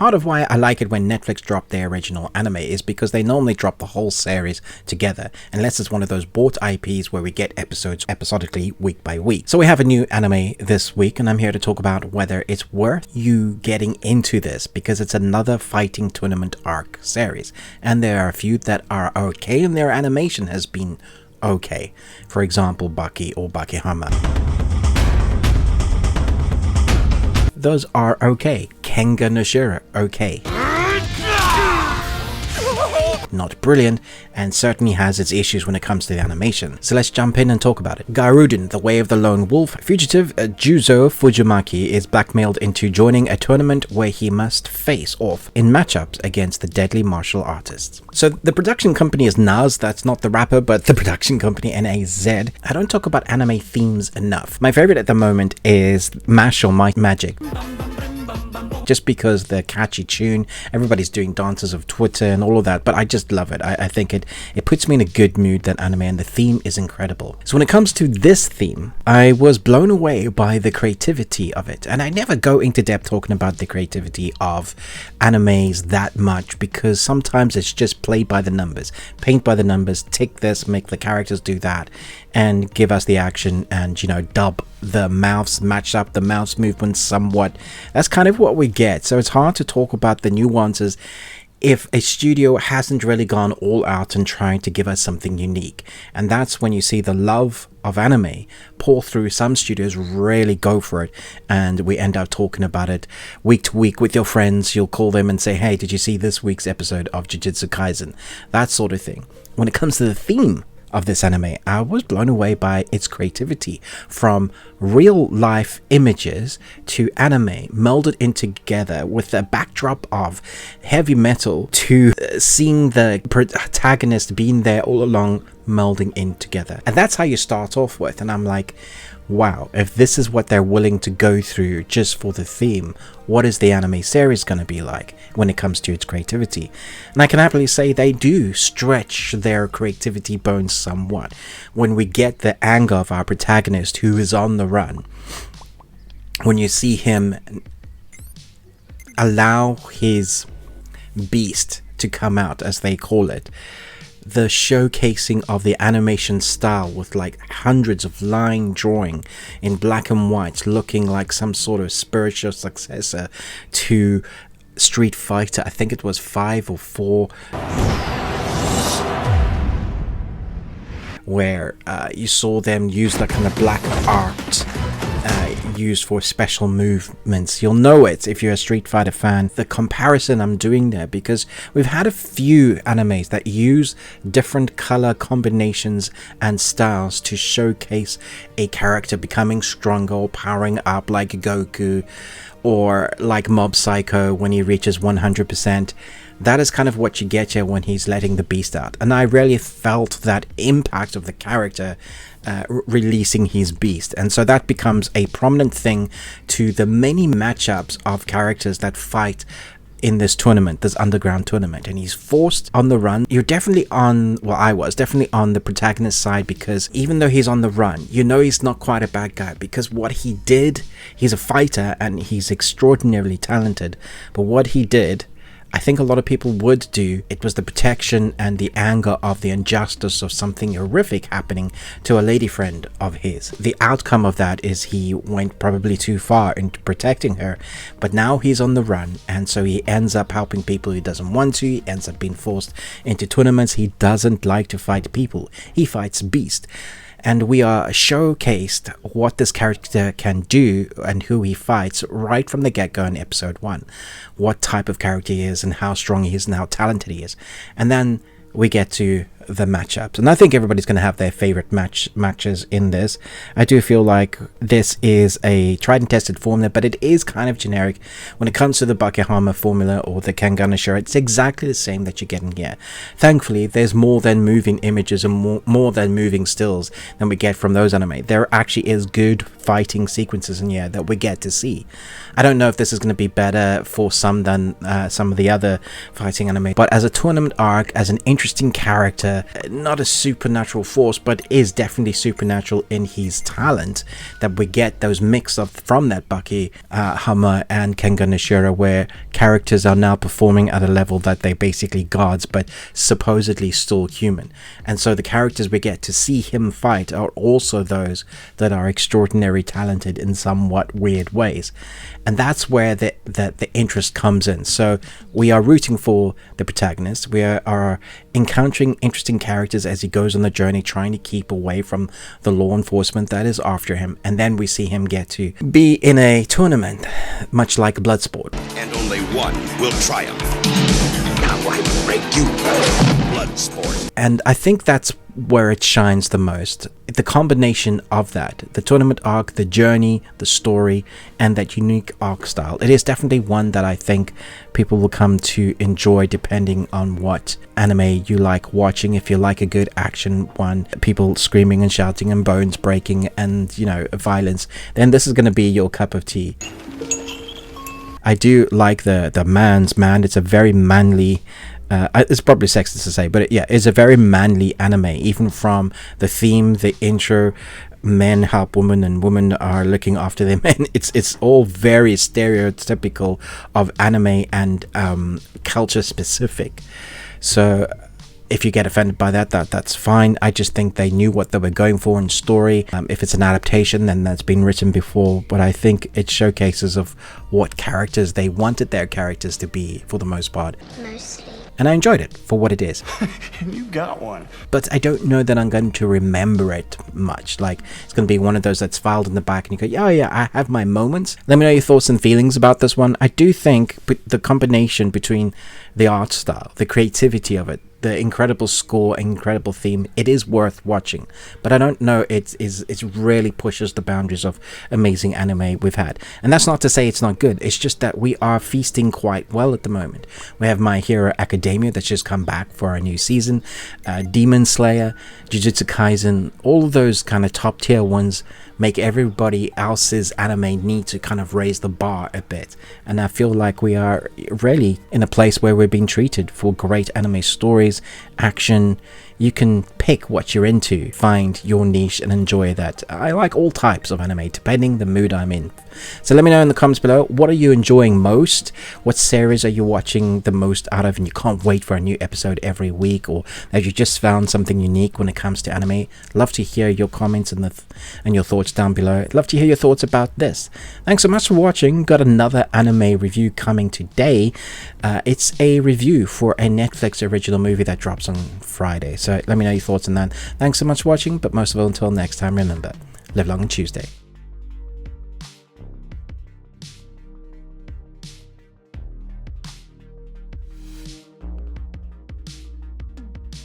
part of why I like it when Netflix drop their original anime is because they normally drop the whole series together, unless it's one of those bought IPs where we get episodes episodically week by week. So we have a new anime this week, and I'm here to talk about whether it's worth you getting into this, because it's another fighting tournament arc series, and there are a few that are okay and their animation has been okay. For example, Baki or Bakihama. Those are okay. Kenga no Shira, okay. Not brilliant, and certainly has its issues when it comes to the animation. So let's jump in and talk about it. Garouden, the way of the lone wolf, fugitive Juzo Fujimaki is blackmailed into joining a tournament where he must face off in matchups against the deadly martial artists. So the production company is Naz, that's not the rapper, but the production company NAZ. I don't talk about anime themes enough. My favorite at the moment is Mash or Might Magic. Just because the catchy tune, everybody's doing dances of Twitter and all of that, but I just love it. I think it puts me in a good mood, that anime, and the theme is incredible. So when it comes to this theme, I was blown away by the creativity of it, and I never go into depth talking about the creativity of animes that much, because sometimes it's just play by the numbers, paint by the numbers, tick this, make the characters do that, and give us the action, and dub the mouths, match up the mouths movements somewhat. That's kind of what we get. So it's hard to talk about the nuances if a studio hasn't really gone all out and trying to give us something unique. And that's when you see the love of anime pour through. Some studios really go for it, and we end up talking about it week to week with your friends. You'll call them and say, hey, did you see this week's episode of Jujutsu Kaisen? That sort of thing. When it comes to the theme of this anime, I was blown away by its creativity, from real life images to anime melded in together with a backdrop of heavy metal, to seeing the protagonist being there all along, melding in together. And that's how you start off with, and I'm like, wow, if this is what they're willing to go through just for the theme, what is the anime series going to be like when it comes to its creativity? And I can happily say they do stretch their creativity bones somewhat. When we get the anger of our protagonist who is on the run, when you see him allow his beast to come out, as they call it, the showcasing of the animation style with like hundreds of line drawing in black and white, looking like some sort of spiritual successor to Street Fighter, I think it was 5 or 4, where you saw them use that kind of black art used for special movements. You'll know it if you're a Street Fighter fan, the comparison I'm doing there, because we've had a few animes that use different color combinations and styles to showcase a character becoming stronger or powering up, like Goku, or like Mob Psycho when he reaches 100%. That is kind of what you get here when he's letting the beast out. And I really felt that impact of the character releasing his beast. And so that becomes a prominent thing to the many matchups of characters that fight in this tournament, this underground tournament, and he's forced on the run. You're definitely on, well, I was definitely on the protagonist's side, because even though he's on the run, he's not quite a bad guy, because what he did, he's a fighter and he's extraordinarily talented, but what he did, I think a lot of people would do, it was the protection and the anger of the injustice of something horrific happening to a lady friend of his. The outcome of that is he went probably too far into protecting her, but now he's on the run, and so he ends up helping people he doesn't want to. He ends up being forced into tournaments. He doesn't like to fight people. He fights beast. And we are showcased what this character can do and who he fights right from the get-go in episode 1. What type of character he is and how strong he is and how talented he is. And then we get to the matchups, and I think everybody's going to have their favorite matches in this. I do feel like this is a tried and tested formula, but it is kind of generic when it comes to the Bakihama formula or the Kengan no Shira. It's exactly the same that you're getting here. Thankfully, there's more than moving images and more than moving stills than we get from those anime. There actually is good fighting sequences in here that we get to see. I don't know if this is going to be better for some than some of the other fighting anime, but as a tournament arc, as an interesting character, not a supernatural force, but is definitely supernatural in his talent, that we get those mix of from that Bucky, Hummer and Kengan Nishira, where characters are now performing at a level that they're basically gods but supposedly still human. And so the characters we get to see him fight are also those that are extraordinarily talented in somewhat weird ways. And that's where the interest comes in. So we are rooting for the protagonist. We are encountering interesting characters as he goes on the journey, trying to keep away from the law enforcement that is after him. And then we see him get to be in a tournament, much like Bloodsport. And only one will triumph. Now I break you, Bloodsport. And I think that's where it shines the most. The combination of that, the tournament arc, the journey, the story, and that unique arc style. It is definitely one that I think people will come to enjoy depending on what anime you like watching. If you like a good action one, people screaming and shouting and bones breaking and, you know, violence, then this is going to be your cup of tea. I do like the man's man. It's a very manly, it's probably sexist to say, but it's a very manly anime, even from the theme, the intro. Men help women and women are looking after their men. It's all very stereotypical of anime and culture specific. So if you get offended by that's fine. I just think they knew what they were going for in story. If it's an adaptation, then that's been written before, but I think it showcases of what characters they wanted their characters to be for the most part. Mostly. And I enjoyed it for what it is. You got one. But I don't know that I'm going to remember it much. Like, it's going to be one of those that's filed in the back and you go, yeah, I have my moments. Let me know your thoughts and feelings about this one. I do think the combination between the art style, the creativity of it, the incredible score, incredible theme, it is worth watching. But I don't know, it really pushes the boundaries of amazing anime we've had. And that's not to say it's not good, it's just that we are feasting quite well at the moment. We have My Hero Academia that's just come back for a new season, Demon Slayer, Jujutsu Kaisen, all of those kind of top tier ones make everybody else's anime need to kind of raise the bar a bit. And I feel like we are really in a place where we're being treated for great anime stories, action. You can pick what you're into, find your niche and enjoy that. I like all types of anime, depending the mood I'm in. So let me know in the comments below, what are you enjoying most? What series are you watching the most out of and you can't wait for a new episode every week, or that you just found something unique when it comes to anime? Love to hear your comments and your thoughts down below. Love to hear your thoughts about this. Thanks so much for watching. Got another anime review coming today. It's a review for a Netflix original movie that drops on Friday. So let me know your thoughts on that. Thanks so much for watching, but most of all, until next time, remember, live long and Tuesday.